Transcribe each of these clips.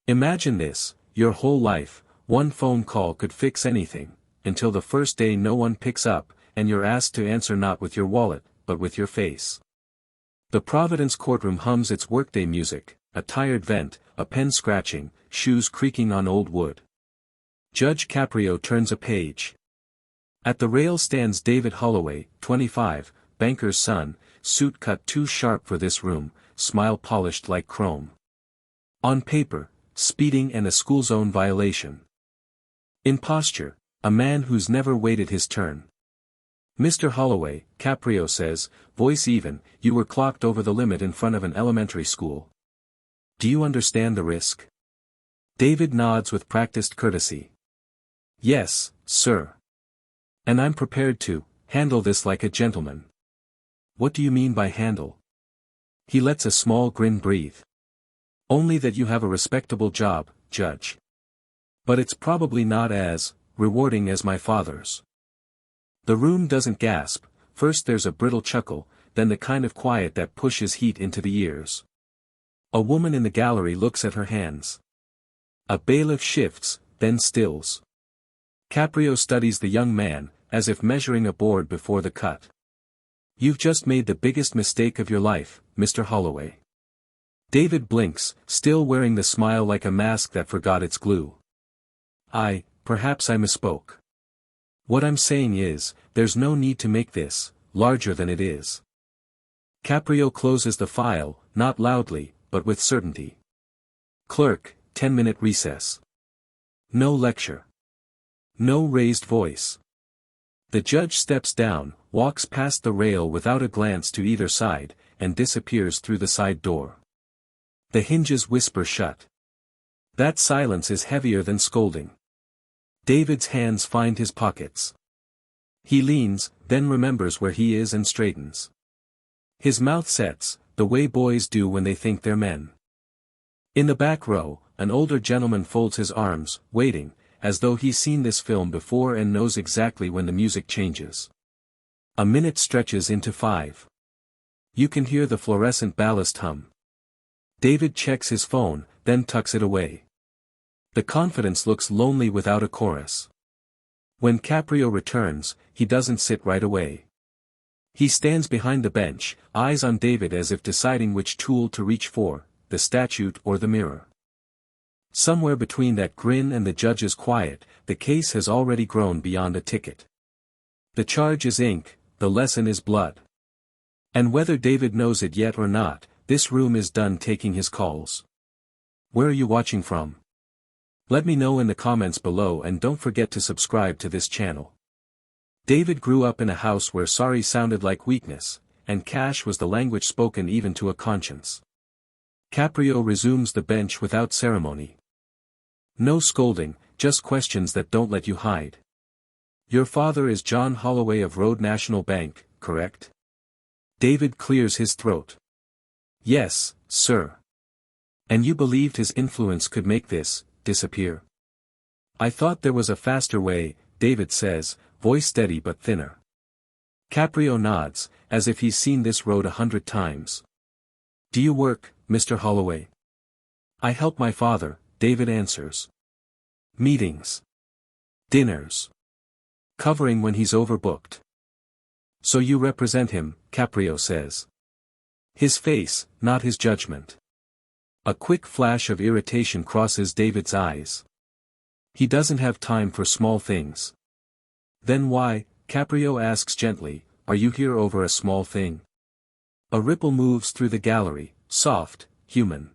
Imagine this, your whole life, one phone call could fix anything, until the first day no one picks up, and you're asked to answer not with your wallet, but with your face. The Providence courtroom hums its workday music, a tired vent, a pen scratching, shoes creaking on old wood. Judge Caprio turns a page. At the rail stands David Holloway, 25, banker's son, suit cut too sharp for this room, smile polished like chrome. On paper, speeding and a school zone violation. In posture, a man who's never waited his turn. Mr. Holloway, Caprio says, voice even, you were clocked over the limit in front of an elementary school. Do you understand the risk? David nods with practiced courtesy. Yes, sir. And I'm prepared to handle this like a gentleman. What do you mean by handle? He lets a small grin breathe. Only that you have a respectable job, Judge. But it's probably not as rewarding as my father's. The room doesn't gasp, first there's a brittle chuckle, then the kind of quiet that pushes heat into the ears. A woman in the gallery looks at her hands. A bailiff shifts, then stills. Caprio studies the young man, as if measuring a board before the cut. You've just made the biggest mistake of your life, Mr. Holloway. David blinks, still wearing the smile like a mask that forgot its glue. Perhaps I misspoke. What I'm saying is, there's no need to make this larger than it is. Caprio closes the file, not loudly, but with certainty. Clerk, 10-minute recess. No lecture. No raised voice. The judge steps down, walks past the rail without a glance to either side, and disappears through the side door. The hinges whisper shut. That silence is heavier than scolding. David's hands find his pockets. He leans, then remembers where he is and straightens. His mouth sets, the way boys do when they think they're men. In the back row, an older gentleman folds his arms, waiting, as though he's seen this film before and knows exactly when the music changes. A minute stretches into 5. You can hear the fluorescent ballast hum. David checks his phone, then tucks it away. The confidence looks lonely without a chorus. When Caprio returns, he doesn't sit right away. He stands behind the bench, eyes on David as if deciding which tool to reach for, the statute or the mirror. Somewhere between that grin and the judge's quiet, the case has already grown beyond a ticket. The charge is ink, the lesson is blood. And whether David knows it yet or not, this room is done taking his calls. Where are you watching from? Let me know in the comments below and don't forget to subscribe to this channel. David grew up in a house where sorry sounded like weakness, and cash was the language spoken even to a conscience. Caprio resumes the bench without ceremony. No scolding, just questions that don't let you hide. Your father is John Holloway of Road National Bank, correct? David clears his throat. Yes, sir. And you believed his influence could make this disappear? I thought there was a faster way, David says, voice steady but thinner. Caprio nods, as if he's seen this road 100 times. Do you work, Mr. Holloway? I help my father, David answers. Meetings. Dinners. Covering when he's overbooked. So you represent him, Caprio says. His face, not his judgment. A quick flash of irritation crosses David's eyes. He doesn't have time for small things. Then why, Caprio asks gently, are you here over a small thing? A ripple moves through the gallery, soft, human.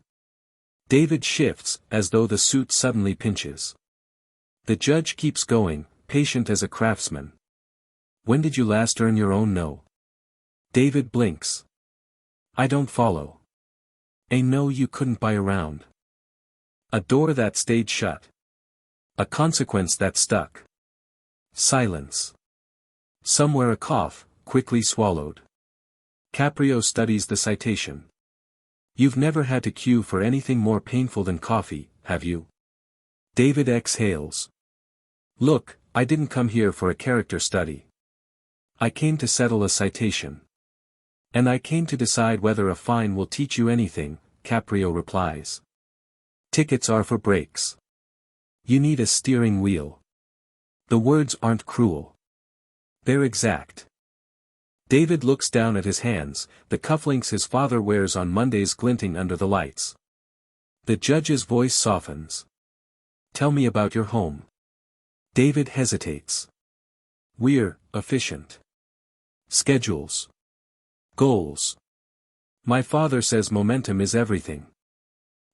David shifts, as though the suit suddenly pinches. The judge keeps going, patient as a craftsman. When did you last earn your own no? David blinks. I don't follow. A no you couldn't buy around. A door that stayed shut. A consequence that stuck. Silence. Somewhere a cough, quickly swallowed. Caprio studies the citation. You've never had to queue for anything more painful than coffee, have you? David exhales. Look, I didn't come here for a character study. I came to settle a citation. And I came to decide whether a fine will teach you anything, Caprio replies. Tickets are for brakes. You need a steering wheel. The words aren't cruel. They're exact. David looks down at his hands, the cufflinks his father wears on Mondays glinting under the lights. The judge's voice softens. Tell me about your home. David hesitates. We're efficient. Schedules. Goals. My father says momentum is everything.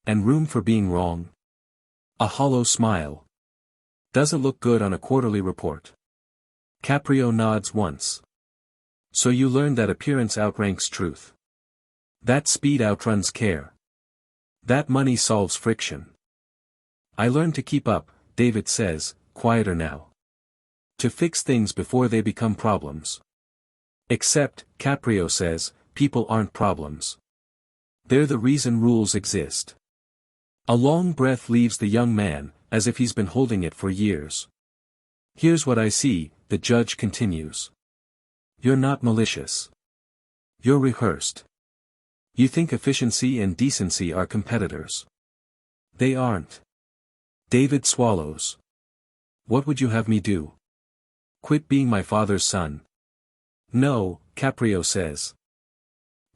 And room for being wrong. A hollow smile. Doesn't look good on a quarterly report. Caprio nods once. So you learned that appearance outranks truth. That speed outruns care. That money solves friction. I learned to keep up, David says, quieter now. To fix things before they become problems. Except, Caprio says, people aren't problems. They're the reason rules exist. A long breath leaves the young man, as if he's been holding it for years. Here's what I see, the judge continues. You're not malicious. You're rehearsed. You think efficiency and decency are competitors. They aren't. David swallows. What would you have me do? Quit being my father's son. No, Caprio says.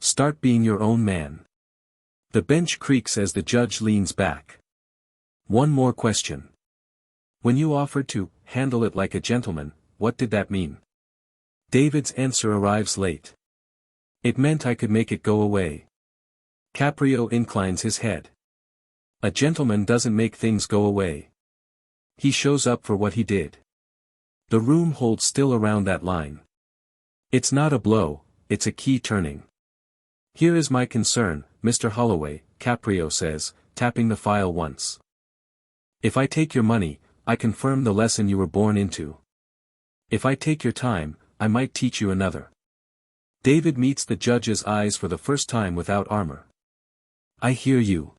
Start being your own man. The bench creaks as the judge leans back. One more question. When you offered to handle it like a gentleman, what did that mean? David's answer arrives late. It meant I could make it go away. Caprio inclines his head. A gentleman doesn't make things go away. He shows up for what he did. The room holds still around that line. It's not a blow, it's a key turning. Here is my concern, Mr. Holloway, Caprio says, tapping the file once. If I take your money, I confirm the lesson you were born into. If I take your time, I might teach you another. David meets the judge's eyes for the first time without armor. I hear you.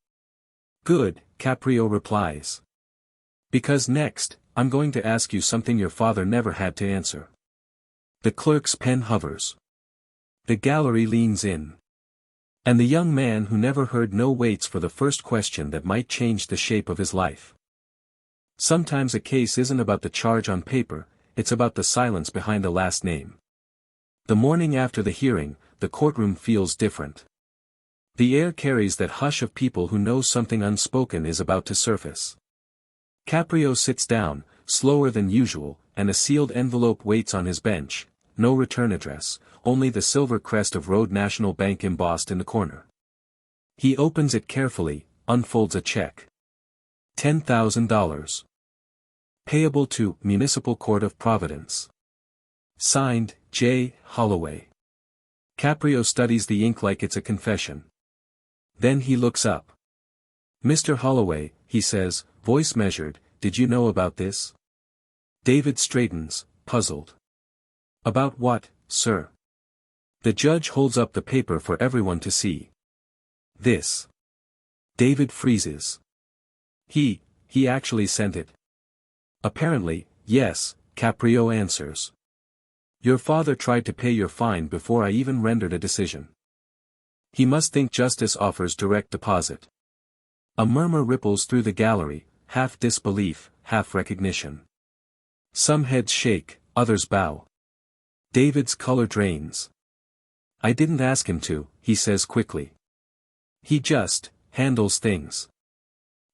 Good, Caprio replies. Because next, I'm going to ask you something your father never had to answer. The clerk's pen hovers. The gallery leans in. And the young man who never heard no waits for the first question that might change the shape of his life. Sometimes a case isn't about the charge on paper, it's about the silence behind the last name. The morning after the hearing, the courtroom feels different. The air carries that hush of people who know something unspoken is about to surface. Caprio sits down, slower than usual, and a sealed envelope waits on his bench, no return address, only the silver crest of Road National Bank embossed in the corner. He opens it carefully, unfolds a check. $10,000. Payable to Municipal Court of Providence. Signed, J. Holloway. Caprio studies the ink like it's a confession. Then he looks up. Mr. Holloway, he says, voice measured, did you know about this? David straightens, puzzled. About what, sir? The judge holds up the paper for everyone to see. This. David freezes. He actually sent it. Apparently, yes, Caprio answers. Your father tried to pay your fine before I even rendered a decision. He must think justice offers direct deposit. A murmur ripples through the gallery, half disbelief, half recognition. Some heads shake, others bow. David's color drains. I didn't ask him to, he says quickly. He just handles things.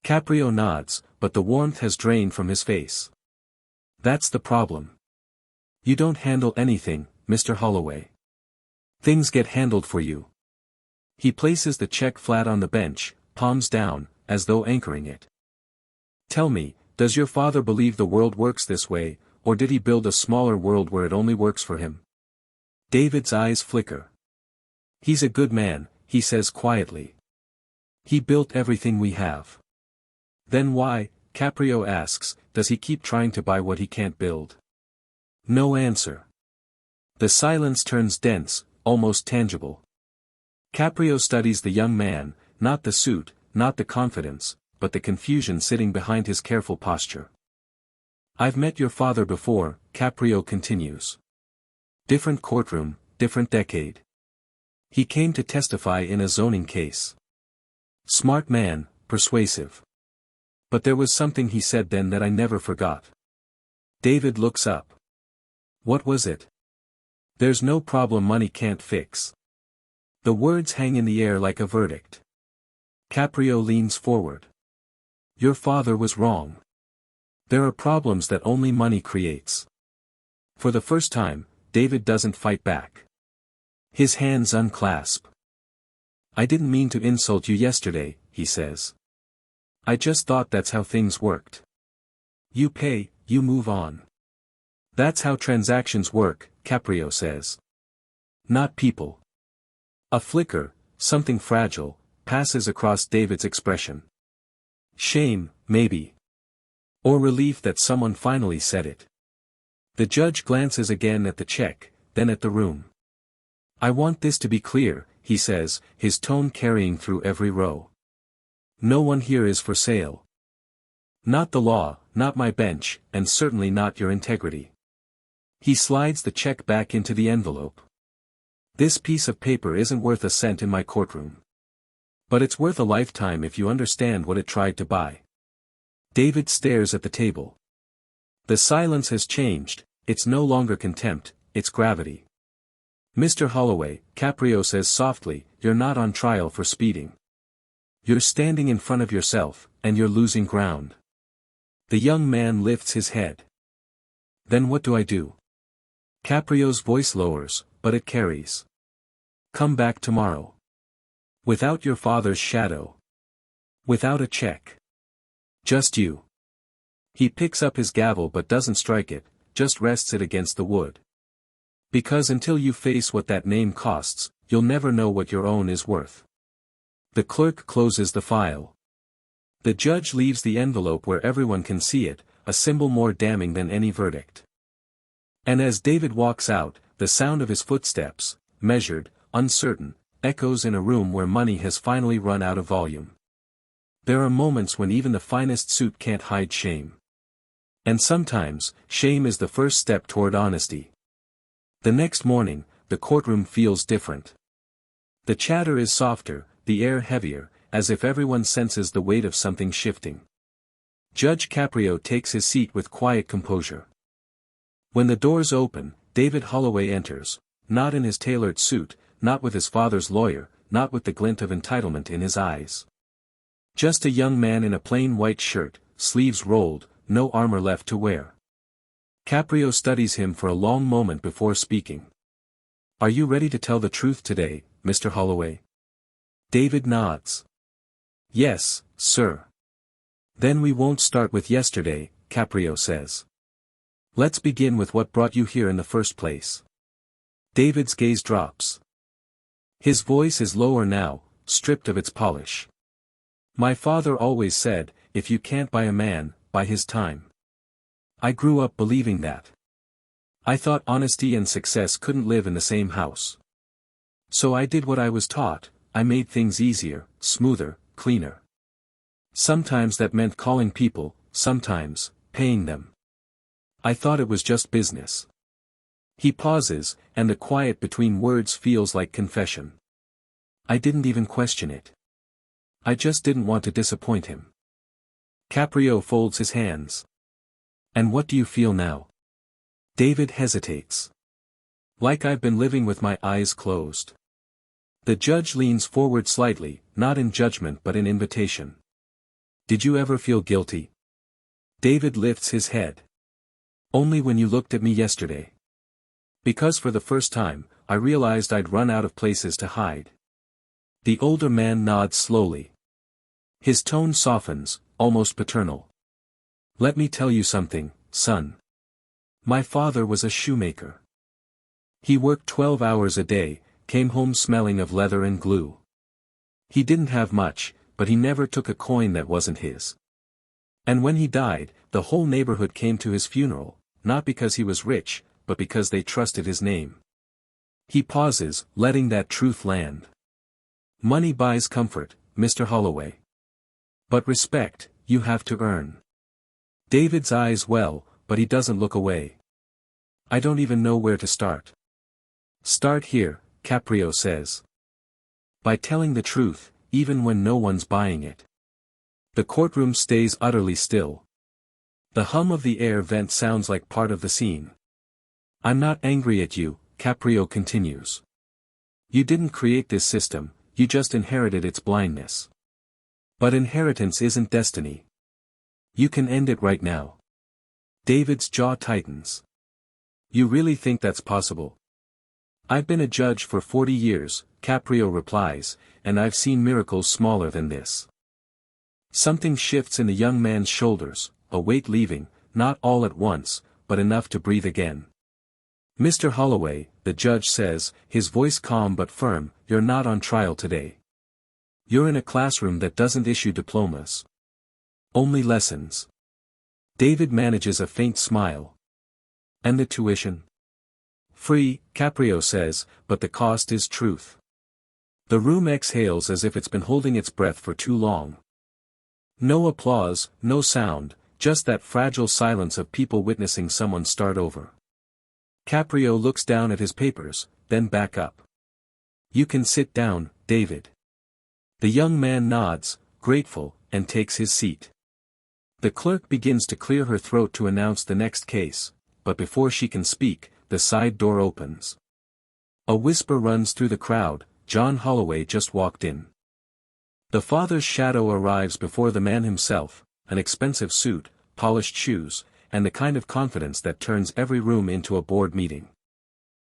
Caprio nods, but the warmth has drained from his face. That's the problem. You don't handle anything, Mr. Holloway. Things get handled for you. He places the check flat on the bench, palms down, as though anchoring it. Tell me, does your father believe the world works this way, or did he build a smaller world where it only works for him? David's eyes flicker. He's a good man, he says quietly. He built everything we have. Then why, Caprio asks, does he keep trying to buy what he can't build? No answer. The silence turns dense, almost tangible. Caprio studies the young man, not the suit, not the confidence, but the confusion sitting behind his careful posture. I've met your father before, Caprio continues. Different courtroom, different decade. He came to testify in a zoning case. Smart man, persuasive. But there was something he said then that I never forgot. David looks up. What was it? There's no problem money can't fix. The words hang in the air like a verdict. Caprio leans forward. Your father was wrong. There are problems that only money creates. For the first time, David doesn't fight back. His hands unclasp. I didn't mean to insult you yesterday, he says. I just thought that's how things worked. You pay, you move on. That's how transactions work, Caprio says. Not people. A flicker, something fragile, passes across David's expression. Shame, maybe. Or relief that someone finally said it. The judge glances again at the check, then at the room. I want this to be clear, he says, his tone carrying through every row. No one here is for sale. Not the law, not my bench, and certainly not your integrity. He slides the check back into the envelope. This piece of paper isn't worth a cent in my courtroom. But it's worth a lifetime if you understand what it tried to buy. David stares at the table. The silence has changed, it's no longer contempt, it's gravity. Mr. Holloway, Caprio says softly, you're not on trial for speeding. You're standing in front of yourself, and you're losing ground. The young man lifts his head. Then what do I do? Caprio's voice lowers, but it carries. Come back tomorrow. Without your father's shadow. Without a check. Just you. He picks up his gavel but doesn't strike it, just rests it against the wood. Because until you face what that name costs, you'll never know what your own is worth. The clerk closes the file. The judge leaves the envelope where everyone can see it, a symbol more damning than any verdict. And as David walks out, the sound of his footsteps, measured, uncertain, echoes in a room where money has finally run out of volume. There are moments when even the finest suit can't hide shame. And sometimes, shame is the first step toward honesty. The next morning, the courtroom feels different. The chatter is softer, the air heavier, as if everyone senses the weight of something shifting. Judge Caprio takes his seat with quiet composure. When the doors open, David Holloway enters, not in his tailored suit, not with his father's lawyer, not with the glint of entitlement in his eyes. Just a young man in a plain white shirt, sleeves rolled, no armor left to wear. Caprio studies him for a long moment before speaking. Are you ready to tell the truth today, Mr. Holloway? David nods. Yes, sir. Then we won't start with yesterday, Caprio says. Let's begin with what brought you here in the first place. David's gaze drops. His voice is lower now, stripped of its polish. My father always said, if you can't buy a man, buy his time. I grew up believing that. I thought honesty and success couldn't live in the same house. So I did what I was taught, I made things easier, smoother, cleaner. Sometimes that meant calling people, sometimes, paying them. I thought it was just business. He pauses, and the quiet between words feels like confession. I didn't even question it. I just didn't want to disappoint him. Caprio folds his hands. And what do you feel now? David hesitates. Like I've been living with my eyes closed. The judge leans forward slightly, not in judgment but in invitation. Did you ever feel guilty? David lifts his head. Only when you looked at me yesterday. Because for the first time, I realized I'd run out of places to hide. The older man nods slowly. His tone softens, almost paternal. Let me tell you something, son. My father was a shoemaker. He worked 12 hours a day, came home smelling of leather and glue. He didn't have much, but he never took a coin that wasn't his. And when he died, the whole neighborhood came to his funeral, not because he was rich, but because they trusted his name. He pauses, letting that truth land. Money buys comfort, Mr. Holloway. But respect, you have to earn. David's eyes well, but he doesn't look away. I don't even know where to start. Start here, Caprio says. By telling the truth, even when no one's buying it. The courtroom stays utterly still. The hum of the air vent sounds like part of the scene. I'm not angry at you, Caprio continues. You didn't create this system, you just inherited its blindness. But inheritance isn't destiny. You can end it right now. David's jaw tightens. You really think that's possible? I've been a judge for 40 years, Caprio replies, and I've seen miracles smaller than this. Something shifts in the young man's shoulders, a weight leaving, not all at once, but enough to breathe again. Mr. Holloway, the judge says, his voice calm but firm, you're not on trial today. You're in a classroom that doesn't issue diplomas. Only lessons. David manages a faint smile. And the tuition? Free, Caprio says, but the cost is truth. The room exhales as if it's been holding its breath for too long. No applause, no sound, just that fragile silence of people witnessing someone start over. Caprio looks down at his papers, then back up. You can sit down, David. The young man nods, grateful, and takes his seat. The clerk begins to clear her throat to announce the next case, but before she can speak, the side door opens. A whisper runs through the crowd, John Holloway just walked in. The father's shadow arrives before the man himself, an expensive suit, polished shoes, and the kind of confidence that turns every room into a board meeting.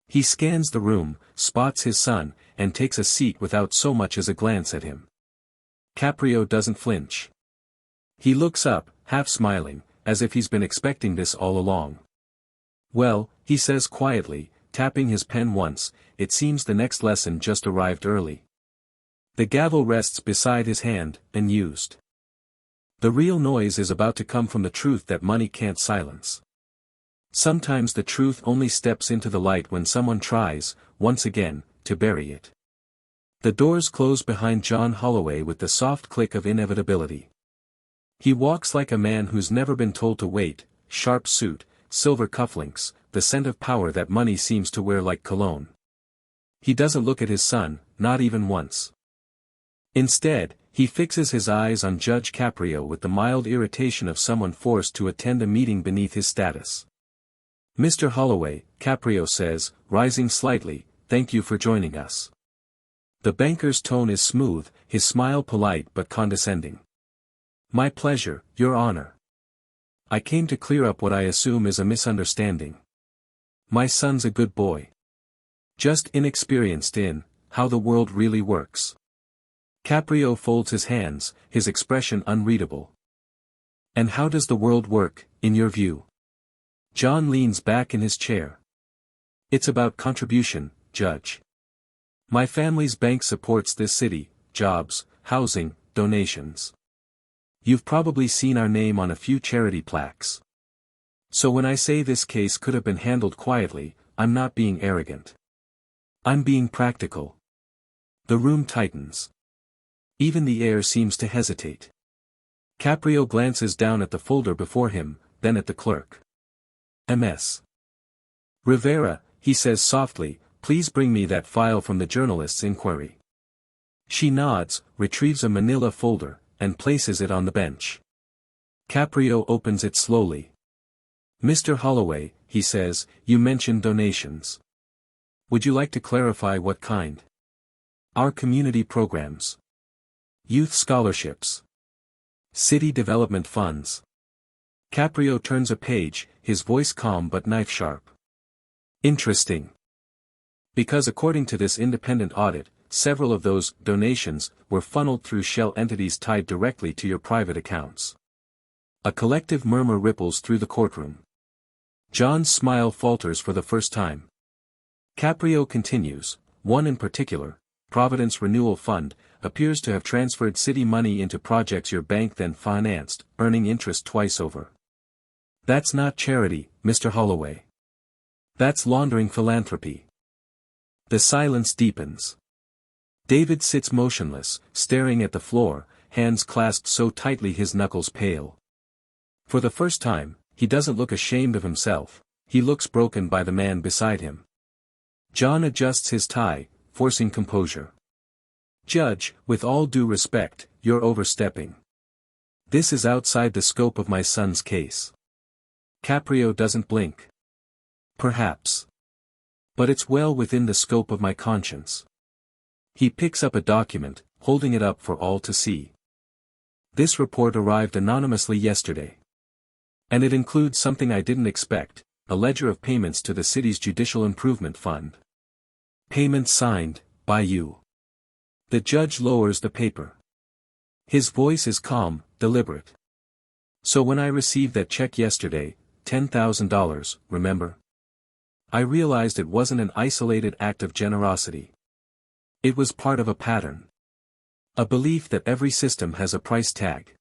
He scans the room, spots his son, and takes a seat without so much as a glance at him. Caprio doesn't flinch. He looks up, half smiling, as if he's been expecting this all along. Well, he says quietly, tapping his pen once, it seems the next lesson just arrived early. The gavel rests beside his hand, unused. The real noise is about to come from the truth that money can't silence. Sometimes the truth only steps into the light when someone tries, once again, to bury it. The doors close behind John Holloway with the soft click of inevitability. He walks like a man who's never been told to wait, sharp suit, silver cufflinks, the scent of power that money seems to wear like cologne. He doesn't look at his son, not even once. Instead, he fixes his eyes on Judge Caprio with the mild irritation of someone forced to attend a meeting beneath his status. Mr. Holloway, Caprio says, rising slightly, thank you for joining us. The banker's tone is smooth, his smile polite but condescending. My pleasure, Your Honor. I came to clear up what I assume is a misunderstanding. My son's a good boy. Just inexperienced in how the world really works. Caprio folds his hands, his expression unreadable. And how does the world work, in your view? John leans back in his chair. It's about contribution, Judge. My family's bank supports this city, jobs, housing, donations. You've probably seen our name on a few charity plaques. So when I say this case could have been handled quietly, I'm not being arrogant. I'm being practical. The room tightens. Even the air seems to hesitate. Caprio glances down at the folder before him, then at the clerk. Ms. Rivera, he says softly, please bring me that file from the journalist's inquiry. She nods, retrieves a manila folder, and places it on the bench. Caprio opens it slowly. Mr. Holloway, he says, you mentioned donations. Would you like to clarify what kind? Our community programs. Youth scholarships. City development funds. Caprio turns a page, his voice calm but knife-sharp. Interesting. Because according to this independent audit, several of those donations were funneled through shell entities tied directly to your private accounts. A collective murmur ripples through the courtroom. John's smile falters for the first time. Caprio continues, one in particular, Providence Renewal Fund, appears to have transferred city money into projects your bank then financed, earning interest twice over. That's not charity, Mr. Holloway. That's laundering philanthropy. The silence deepens. David sits motionless, staring at the floor, hands clasped so tightly his knuckles pale. For the first time, he doesn't look ashamed of himself, he looks broken by the man beside him. John adjusts his tie, forcing composure. Judge, with all due respect, you're overstepping. This is outside the scope of my son's case. Caprio doesn't blink. Perhaps. But it's well within the scope of my conscience. He picks up a document, holding it up for all to see. This report arrived anonymously yesterday. And it includes something I didn't expect, a ledger of payments to the city's Judicial Improvement Fund. Payments signed, by you. The judge lowers the paper. His voice is calm, deliberate. So when I received that check yesterday, $10,000, remember? I realized it wasn't an isolated act of generosity. It was part of a pattern. A belief that every system has a price tag.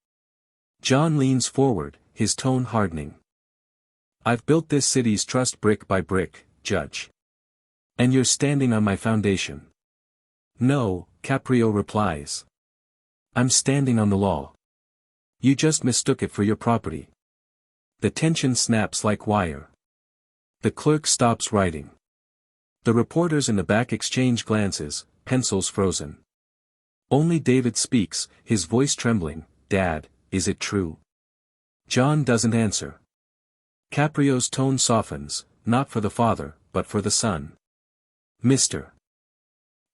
John leans forward, his tone hardening. I've built this city's trust brick by brick, Judge. And you're standing on my foundation. No, Caprio replies. I'm standing on the law. You just mistook it for your property. The tension snaps like wire. The clerk stops writing. The reporters in the back exchange glances, pencils frozen. Only David speaks, his voice trembling. Dad, is it true? John doesn't answer. Caprio's tone softens, not for the father, but for the son. Mr.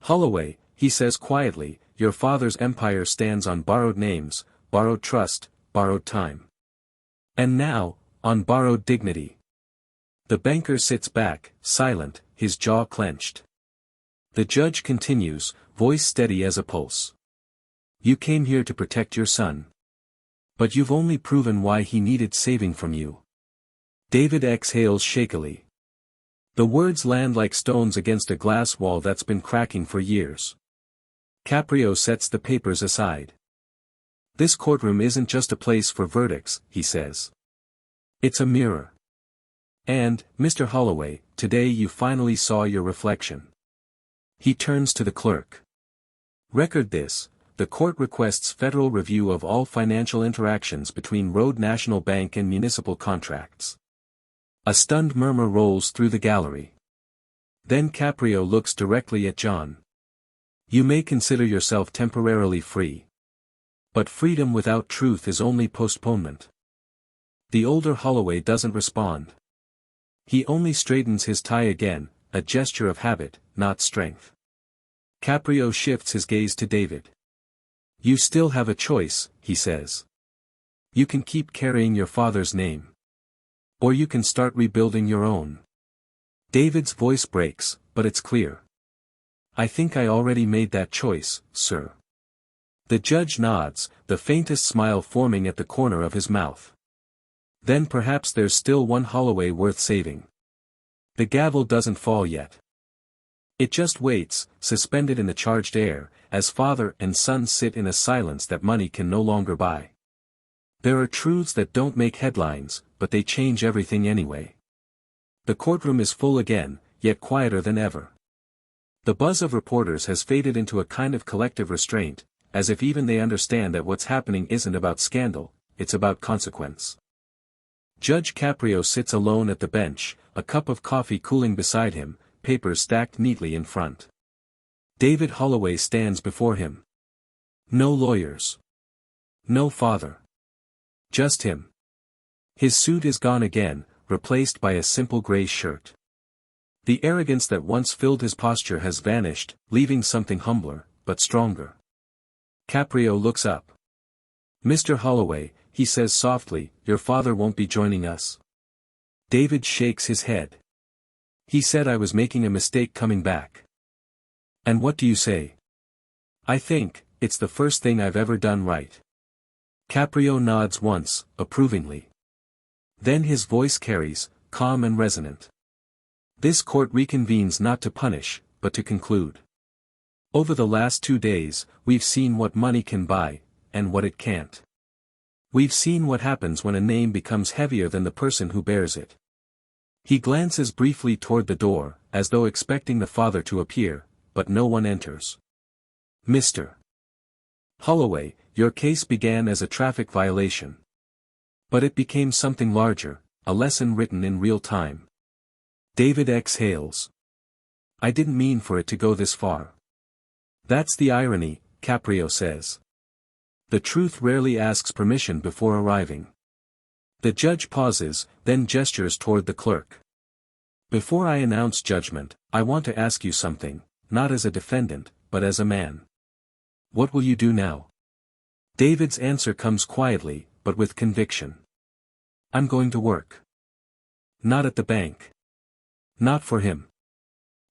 Holloway, he says quietly, your father's empire stands on borrowed names, borrowed trust, borrowed time. And now, on borrowed dignity. The banker sits back, silent, his jaw clenched. The judge continues, voice steady as a pulse. You came here to protect your son. But you've only proven why he needed saving from you. David exhales shakily. The words land like stones against a glass wall that's been cracking for years. Caprio sets the papers aside. This courtroom isn't just a place for verdicts, he says. It's a mirror. And, Mr. Holloway, today you finally saw your reflection. He turns to the clerk. Record this, the court requests federal review of all financial interactions between Road National Bank and municipal contracts. A stunned murmur rolls through the gallery. Then Caprio looks directly at John. You may consider yourself temporarily free. But freedom without truth is only postponement. The older Holloway doesn't respond. He only straightens his tie again, a gesture of habit, not strength. Caprio shifts his gaze to David. You still have a choice, he says. You can keep carrying your father's name. Or you can start rebuilding your own. David's voice breaks, but it's clear. I think I already made that choice, sir. The judge nods, the faintest smile forming at the corner of his mouth. Then perhaps there's still one Holloway worth saving. The gavel doesn't fall yet. It just waits, suspended in the charged air, as father and son sit in a silence that money can no longer buy. There are truths that don't make headlines, but they change everything anyway. The courtroom is full again, yet quieter than ever. The buzz of reporters has faded into a kind of collective restraint, as if even they understand that what's happening isn't about scandal, it's about consequence. Judge Caprio sits alone at the bench, a cup of coffee cooling beside him, papers stacked neatly in front. David Holloway stands before him. No lawyers. No father. Just him. His suit is gone again, replaced by a simple gray shirt. The arrogance that once filled his posture has vanished, leaving something humbler, but stronger. Caprio looks up. Mr. Holloway, he says softly, your father won't be joining us. David shakes his head. He said I was making a mistake coming back. And what do you say? I think, it's the first thing I've ever done right. Caprio nods once, approvingly. Then his voice carries, calm and resonant. This court reconvenes not to punish, but to conclude. Over the last 2 days, we've seen what money can buy, and what it can't. We've seen what happens when a name becomes heavier than the person who bears it. He glances briefly toward the door, as though expecting the father to appear, but no one enters. Mr. Holloway, your case began as a traffic violation. But it became something larger, a lesson written in real time. David exhales. I didn't mean for it to go this far. That's the irony, Caprio says. The truth rarely asks permission before arriving. The judge pauses, then gestures toward the clerk. Before I announce judgment, I want to ask you something, not as a defendant, but as a man. What will you do now? David's answer comes quietly, but with conviction. I'm going to work. Not at the bank. Not for him.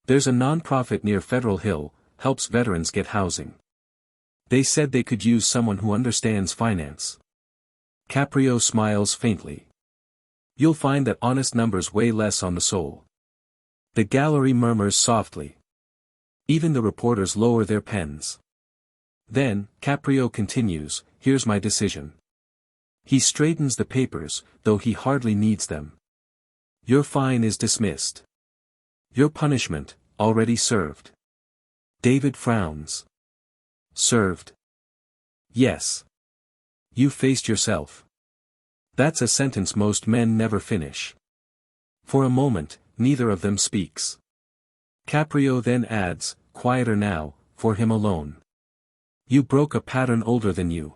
There's a non-profit near Federal Hill, helps veterans get housing. They said they could use someone who understands finance. Caprio smiles faintly. You'll find that honest numbers weigh less on the soul. The gallery murmurs softly. Even the reporters lower their pens. Then, Caprio continues, here's my decision. He straightens the papers, though he hardly needs them. Your fine is dismissed. Your punishment, already served. David frowns. Served? Yes. You faced yourself. That's a sentence most men never finish. For a moment, neither of them speaks. Caprio then adds, quieter now, for him alone. You broke a pattern older than you.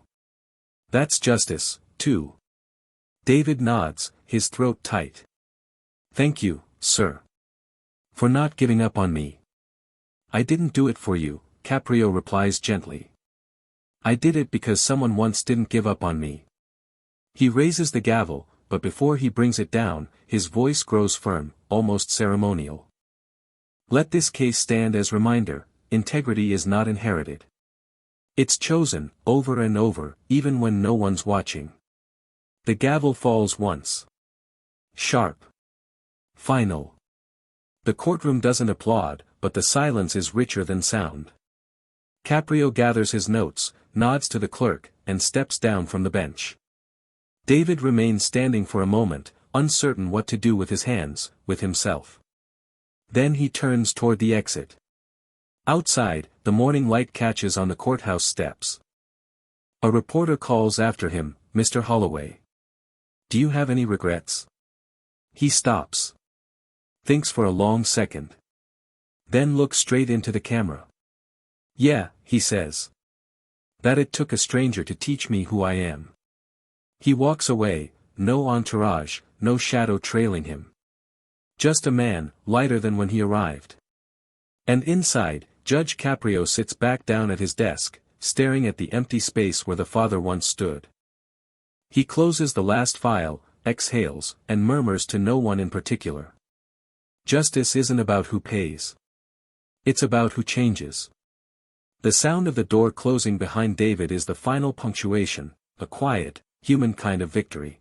That's justice, too. David nods, his throat tight. Thank you, sir. For not giving up on me. I didn't do it for you, Caprio replies gently. I did it because someone once didn't give up on me. He raises the gavel, but before he brings it down, his voice grows firm, almost ceremonial. Let this case stand as reminder, integrity is not inherited. It's chosen, over and over, even when no one's watching. The gavel falls once. Sharp. Final. The courtroom doesn't applaud, but the silence is richer than sound. Caprio gathers his notes, nods to the clerk, and steps down from the bench. David remains standing for a moment, uncertain what to do with his hands, with himself. Then he turns toward the exit. Outside, the morning light catches on the courthouse steps. A reporter calls after him, Mr. Holloway. Do you have any regrets? He stops. Thinks for a long second. Then looks straight into the camera. Yeah, he says. That it took a stranger to teach me who I am. He walks away, no entourage, no shadow trailing him. Just a man, lighter than when he arrived. And inside, Judge Caprio sits back down at his desk, staring at the empty space where the father once stood. He closes the last file, exhales, and murmurs to no one in particular. Justice isn't about who pays. It's about who changes. The sound of the door closing behind David is the final punctuation, a quiet, human kind of victory.